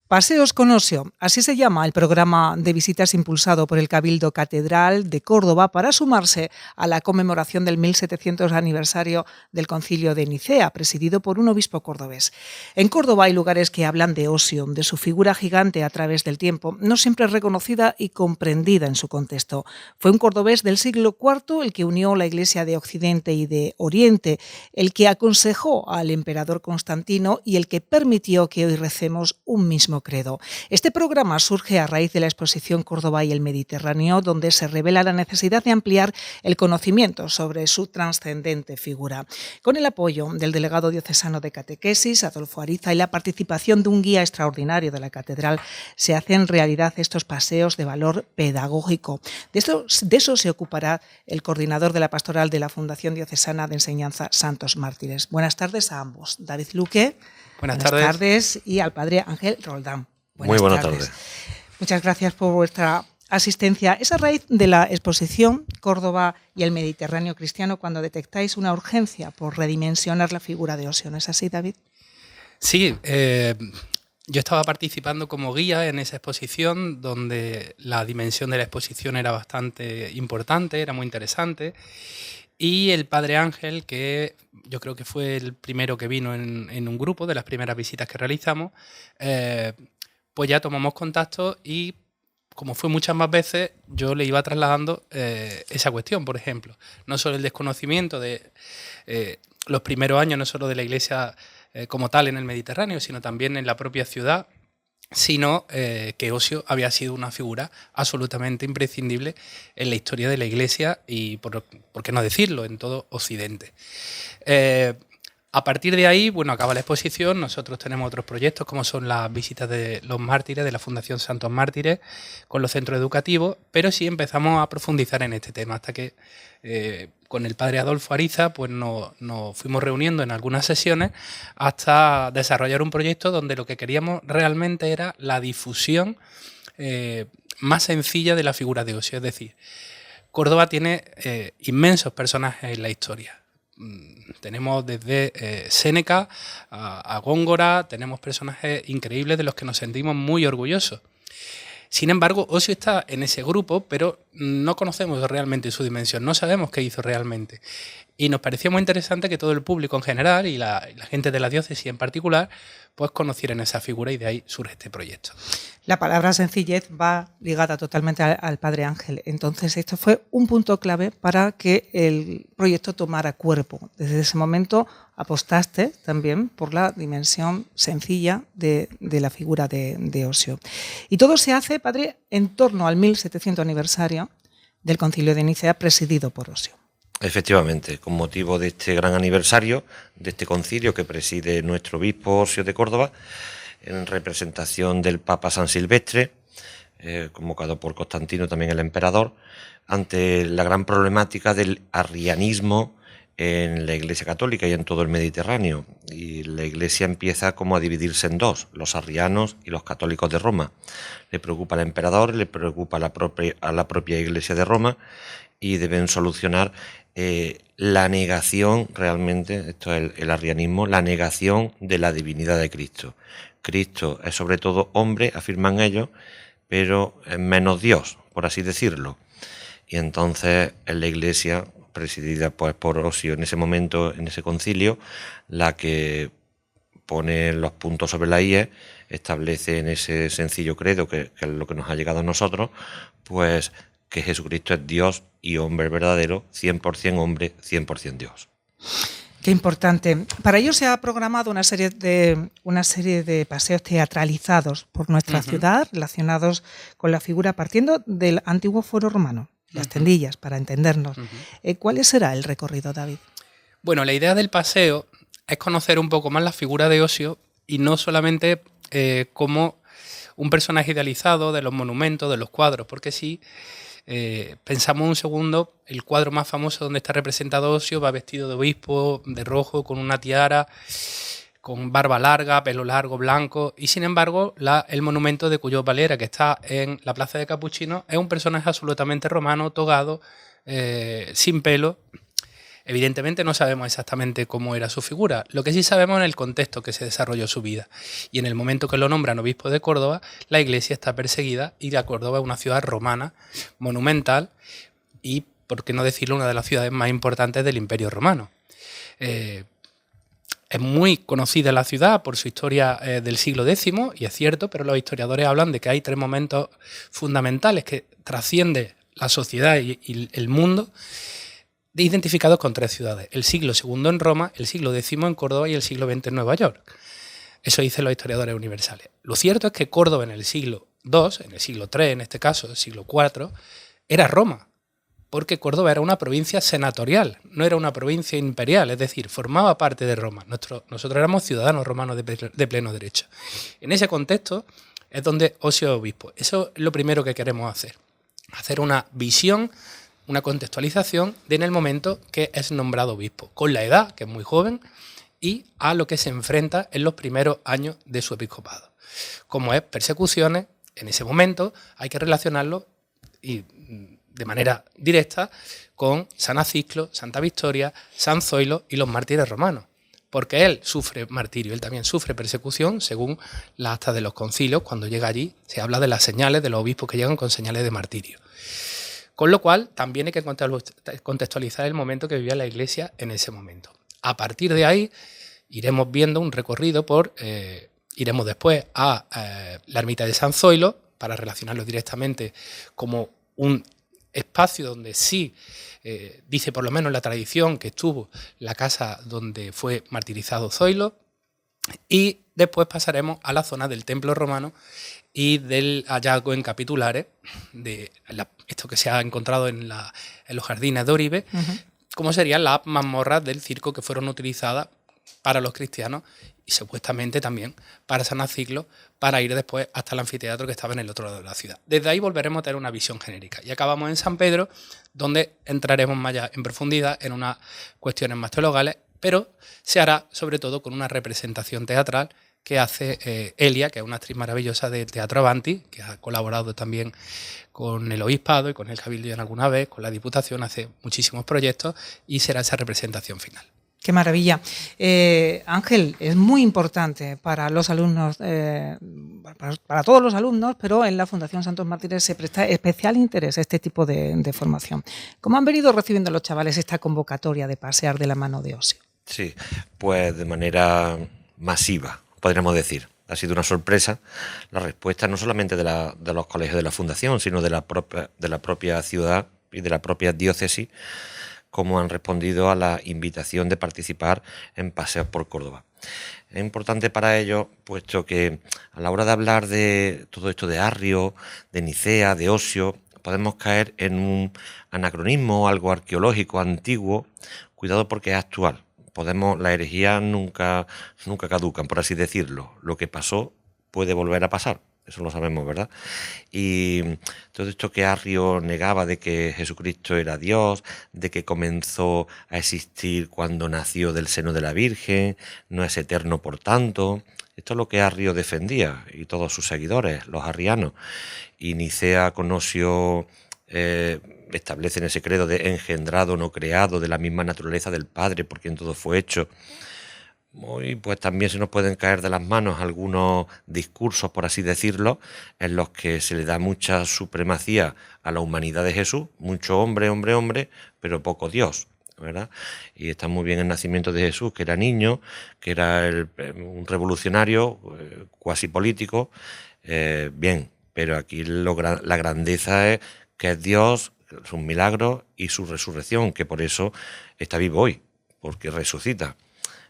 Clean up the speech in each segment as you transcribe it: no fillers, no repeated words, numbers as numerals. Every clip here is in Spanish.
Paseos con Osio, así se llama el programa de visitas impulsado por el Cabildo Catedral de Córdoba para sumarse a la conmemoración del 1700 aniversario del Concilio de Nicea, presidido por un obispo cordobés. En Córdoba hay lugares que hablan de Osio, de su figura gigante a través del tiempo, no siempre reconocida y comprendida en su contexto. Fue un cordobés del siglo IV el que unió la Iglesia de Occidente y de Oriente, el que aconsejó al emperador Constantino y el que permitió que hoy recemos un mismo credo. Este programa surge a raíz de la exposición Córdoba y el Mediterráneo, donde se revela la necesidad de ampliar el conocimiento sobre su trascendente figura. Con el apoyo del delegado diocesano de catequesis, Adolfo Ariza, y la participación de un guía extraordinario de la catedral, se hacen realidad estos paseos de valor pedagógico. De eso se ocupará el coordinador de la pastoral de la Fundación Diocesana de Enseñanza Santos Mártires. Buenas tardes a ambos. David Luque. Buenas tardes. Y al padre Ángel Roldán. Muy buenas tardes. Muchas gracias por vuestra asistencia. Es a raíz de la exposición Córdoba y el Mediterráneo cristiano cuando detectáis una urgencia por redimensionar la figura de Osio. ¿No es así, David? Sí, yo estaba participando como guía en esa exposición donde la dimensión de la exposición era bastante importante, era muy interesante. Y el padre Ángel, que yo creo que fue el primero que vino en un grupo de las primeras visitas que realizamos, pues ya tomamos contacto y como fue muchas más veces, yo le iba trasladando esa cuestión, por ejemplo. No solo el desconocimiento de los primeros años, no solo de la Iglesia como tal en el Mediterráneo, sino también en la propia ciudad, sino que Osio había sido una figura absolutamente imprescindible en la historia de la Iglesia y, por qué no decirlo, en todo Occidente. A partir de ahí, bueno, acaba la exposición, nosotros tenemos otros proyectos como son las visitas de los mártires, de la Fundación Santos Mártires, con los centros educativos, pero sí empezamos a profundizar en este tema, hasta que con el padre Adolfo Ariza pues nos fuimos reuniendo en algunas sesiones hasta desarrollar un proyecto donde lo que queríamos realmente era la difusión más sencilla de la figura de Osio. Es decir, Córdoba tiene inmensos personajes en la historia. Tenemos desde Séneca a Góngora, tenemos personajes increíbles de los que nos sentimos muy orgullosos. Sin embargo, Osio está en ese grupo, pero no conocemos realmente su dimensión, no sabemos qué hizo realmente. Y nos parecía muy interesante que todo el público en general y la gente de la diócesis en particular pues conocieran esa figura y de ahí surge este proyecto. La palabra sencillez va ligada totalmente al padre Ángel. Entonces, esto fue un punto clave para que el proyecto tomara cuerpo. Desde ese momento apostaste también por la dimensión sencilla de la figura de Osio. Y todo se hace, padre, en torno al 1700 aniversario del Concilio de Nicea, presidido por Osio. Efectivamente, con motivo de este gran aniversario, de este concilio que preside nuestro obispo Osio de Córdoba, en representación del Papa San Silvestre, convocado por Constantino, también el emperador, ante la gran problemática del arrianismo en la Iglesia Católica y en todo el Mediterráneo. Y la Iglesia empieza como a dividirse en dos, los arrianos y los católicos de Roma. Le preocupa al emperador, le preocupa a la propia Iglesia de Roma y deben solucionar la negación, realmente, esto es el arrianismo, la negación de la divinidad de Cristo. Cristo es sobre todo hombre, afirman ellos, pero es menos Dios, por así decirlo. Y entonces es la Iglesia, presidida pues por Osio en ese momento, en ese concilio, la que pone los puntos sobre la IE, establece en ese sencillo credo, que es lo que nos ha llegado a nosotros, pues que Jesucristo es Dios y hombre verdadero, 100% hombre, 100% Dios. Qué importante. Para ello se ha programado una serie de paseos teatralizados por nuestra ciudad relacionados con la figura partiendo del antiguo foro romano, las tendillas, para entendernos. ¿Cuál será el recorrido, David? Bueno, la idea del paseo es conocer un poco más la figura de Osio y no solamente como un personaje idealizado de los monumentos, de los cuadros, porque sí, pensamos un segundo, el cuadro más famoso donde está representado Osio va vestido de obispo, de rojo, con una tiara, con barba larga, pelo largo, blanco, y sin embargo el monumento de Cuyo Valera, que está en la Plaza de Capuchinos, es un personaje absolutamente romano, togado, sin pelo, Evidentemente no sabemos exactamente cómo era su figura, lo que sí sabemos es el contexto que se desarrolló su vida. Y en el momento que lo nombran obispo de Córdoba, la iglesia está perseguida y la Córdoba es una ciudad romana, monumental y, por qué no decirlo, una de las ciudades más importantes del Imperio Romano. Es muy conocida la ciudad por su historia del siglo X, y es cierto, pero los historiadores hablan de que hay 3 momentos fundamentales que trascienden la sociedad y el mundo, identificados con 3 ciudades: el siglo II en Roma, el siglo X en Córdoba y el siglo XX en Nueva York. Eso dicen los historiadores universales. Lo cierto es que Córdoba en el siglo II, en el siglo III en este caso, el siglo IV, era Roma, porque Córdoba era una provincia senatorial, no era una provincia imperial, es decir, formaba parte de Roma. Nosotros éramos ciudadanos romanos de pleno derecho. En ese contexto es donde Osio es obispo. Eso es lo primero que queremos hacer una visión, una contextualización de en el momento que es nombrado obispo, con la edad, que es muy joven, y a lo que se enfrenta en los primeros años de su episcopado. Como es persecuciones, en ese momento hay que relacionarlo y de manera directa con San Aciclo, Santa Victoria, San Zoilo y los mártires romanos, porque él sufre martirio, él también sufre persecución, según las actas de los concilios. Cuando llega allí se habla de las señales de los obispos que llegan con señales de martirio. Con lo cual también hay que contextualizar el momento que vivía la Iglesia en ese momento. A partir de ahí iremos viendo un recorrido iremos después a la ermita de San Zoilo, para relacionarlo directamente como un espacio donde sí, dice por lo menos la tradición, que estuvo la casa donde fue martirizado Zoilo, y después pasaremos a la zona del templo romano y del hallazgo en capitulares, de esto que se ha encontrado en los jardines de Oribe, como serían las mazmorras del circo que fueron utilizadas para los cristianos y supuestamente también para San Aciclo, para ir después hasta el anfiteatro que estaba en el otro lado de la ciudad. Desde ahí volveremos a tener una visión genérica. Y acabamos en San Pedro, donde entraremos más allá en profundidad en unas cuestiones más teologales, pero se hará sobre todo con una representación teatral que hace Elia, que es una actriz maravillosa de Teatro Avanti, que ha colaborado también con el Obispado y con el Cabildo en alguna vez, con la Diputación, hace muchísimos proyectos, y será esa representación final. Qué maravilla. Ángel, es muy importante para los alumnos, para todos los alumnos, pero en la Fundación Santos Mártires se presta especial interés a este tipo de formación. ¿Cómo han venido recibiendo los chavales esta convocatoria de pasear de la mano de Osio? Sí, pues de manera masiva, podríamos decir. Ha sido una sorpresa la respuesta no solamente de los colegios de la Fundación, sino de la propia ciudad y de la propia diócesis, como han respondido a la invitación de participar en Paseos por Córdoba. Es importante para ellos, puesto que a la hora de hablar de todo esto de Arrio, de Nicea, de Osio, podemos caer en un anacronismo, algo arqueológico, antiguo. Cuidado, porque es actual. La herejía nunca caducan, por así decirlo. Lo que pasó puede volver a pasar. Eso lo sabemos, ¿verdad? Y todo esto que Arrio negaba de que Jesucristo era Dios, de que comenzó a existir cuando nació del seno de la Virgen, no es eterno por tanto. Esto es lo que Arrio defendía, y todos sus seguidores, los arrianos. Y Nicea con Osio establecen ese credo de engendrado, no creado, de la misma naturaleza del Padre, por quien todo fue hecho. Y pues también se nos pueden caer de las manos algunos discursos, por así decirlo, en los que se le da mucha supremacía a la humanidad de Jesús, mucho hombre, pero poco Dios, ¿verdad? Y está muy bien el nacimiento de Jesús, que era niño, que era un revolucionario, cuasi político, bien, pero aquí la grandeza es que es Dios, sus milagros y su resurrección, que por eso está vivo hoy, porque resucita.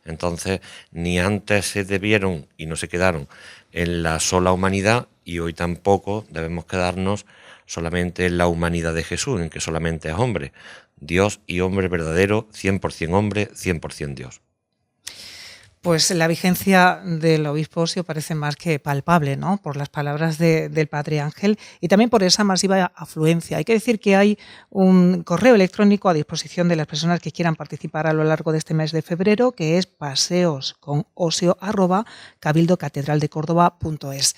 Entonces, ni antes se debieron y no se quedaron en la sola humanidad, y hoy tampoco debemos quedarnos solamente en la humanidad de Jesús, en que solamente es hombre. Dios y hombre verdadero, 100% hombre, 100% Dios. Pues la vigencia del obispo Osio parece más que palpable, ¿no? Por las palabras del padre Ángel y también por esa masiva afluencia. Hay que decir que hay un correo electrónico a disposición de las personas que quieran participar a lo largo de este mes de febrero, que es paseos@cabildocatedraldecórdoba.es.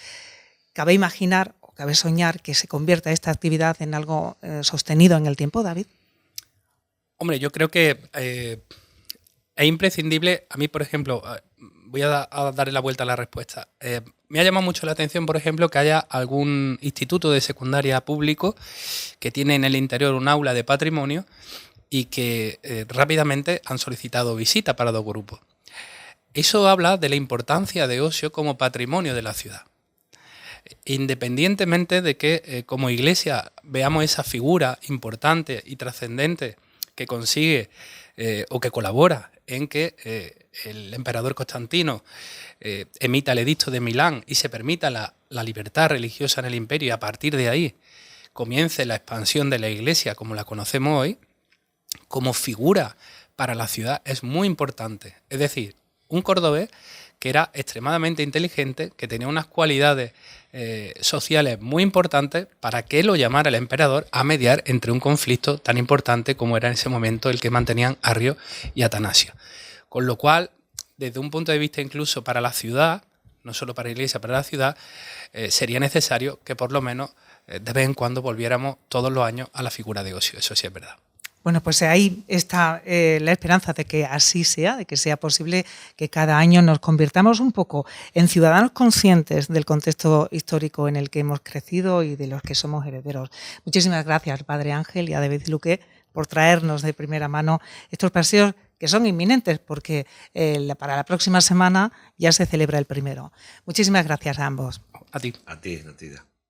¿Cabe imaginar o cabe soñar que se convierta esta actividad en algo sostenido en el tiempo, David? Hombre, yo creo que es imprescindible. A mí, por ejemplo, voy a darle la vuelta a la respuesta. Me ha llamado mucho la atención, por ejemplo, que haya algún instituto de secundaria público que tiene en el interior un aula de patrimonio y que rápidamente han solicitado visita para 2 grupos. Eso habla de la importancia de Ocio como patrimonio de la ciudad. Independientemente de que como iglesia veamos esa figura importante y trascendente que consigue o que colabora en que el emperador Constantino emita el edicto de Milán y se permita la libertad religiosa en el imperio, y a partir de ahí comience la expansión de la iglesia como la conocemos hoy, como figura para la ciudad es muy importante. Es decir, un cordobés que era extremadamente inteligente, que tenía unas cualidades sociales muy importantes para que lo llamara el emperador a mediar entre un conflicto tan importante como era en ese momento el que mantenían Arrio y Atanasio. Con lo cual, desde un punto de vista incluso para la ciudad, no solo para la iglesia, para la ciudad, sería necesario que por lo menos de vez en cuando volviéramos todos los años a la figura de Ocio. Eso sí es verdad. Bueno, pues ahí está la esperanza de que así sea, de que sea posible que cada año nos convirtamos un poco en ciudadanos conscientes del contexto histórico en el que hemos crecido y de los que somos herederos. Muchísimas gracias, Padre Ángel y a David Luque, por traernos de primera mano estos paseos que son inminentes, porque para la próxima semana ya se celebra el primero. Muchísimas gracias a ambos. A ti. A ti, Natividad.